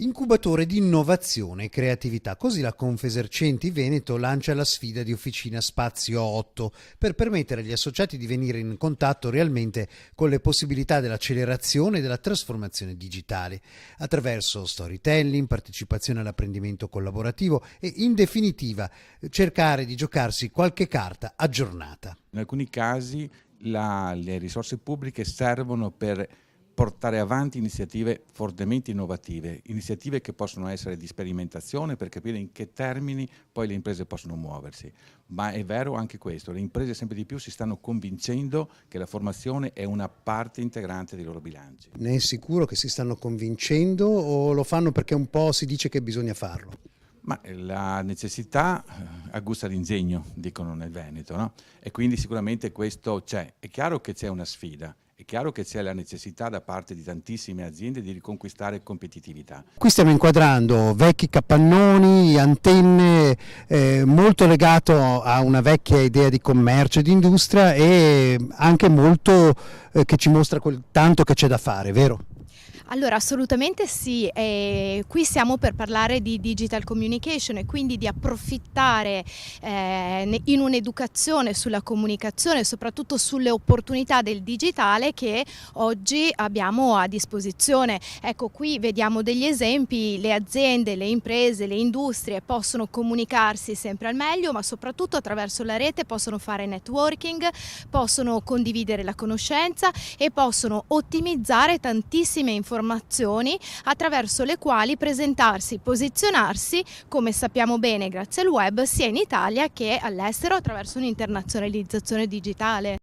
Incubatore di innovazione e creatività. Così la Confesercenti Veneto lancia la sfida di Officina Spazio 8 per permettere agli associati di venire in contatto realmente con le possibilità dell'accelerazione e della trasformazione digitale, attraverso storytelling, partecipazione all'apprendimento collaborativo e, in definitiva, cercare di giocarsi qualche carta aggiornata. In alcuni casi le risorse pubbliche servono per portare avanti iniziative fortemente innovative, iniziative che possono essere di sperimentazione per capire in che termini poi le imprese possono muoversi. Ma è vero anche questo, le imprese sempre di più si stanno convincendo che la formazione è una parte integrante dei loro bilanci. Ne è sicuro che si stanno convincendo o lo fanno perché un po' si dice che bisogna farlo? Ma la necessità aggusta l'ingegno, dicono nel Veneto, no? E quindi sicuramente questo c'è. È chiaro che c'è una sfida, è chiaro che c'è la necessità da parte di tantissime aziende di riconquistare competitività. Qui stiamo inquadrando vecchi capannoni, antenne, molto legato a una vecchia idea di commercio e di industria e anche molto che ci mostra quel tanto che c'è da fare, vero? Allora, assolutamente sì, qui siamo per parlare di digital communication e quindi di approfittare in un'educazione sulla comunicazione e soprattutto sulle opportunità del digitale che oggi abbiamo a disposizione. Ecco, qui vediamo degli esempi: le aziende, le imprese, le industrie possono comunicarsi sempre al meglio, ma soprattutto attraverso la rete possono fare networking, possono condividere la conoscenza e possono ottimizzare tantissime informazioni attraverso le quali presentarsi, posizionarsi, come sappiamo bene grazie al web, sia in Italia che all'estero attraverso un'internazionalizzazione digitale.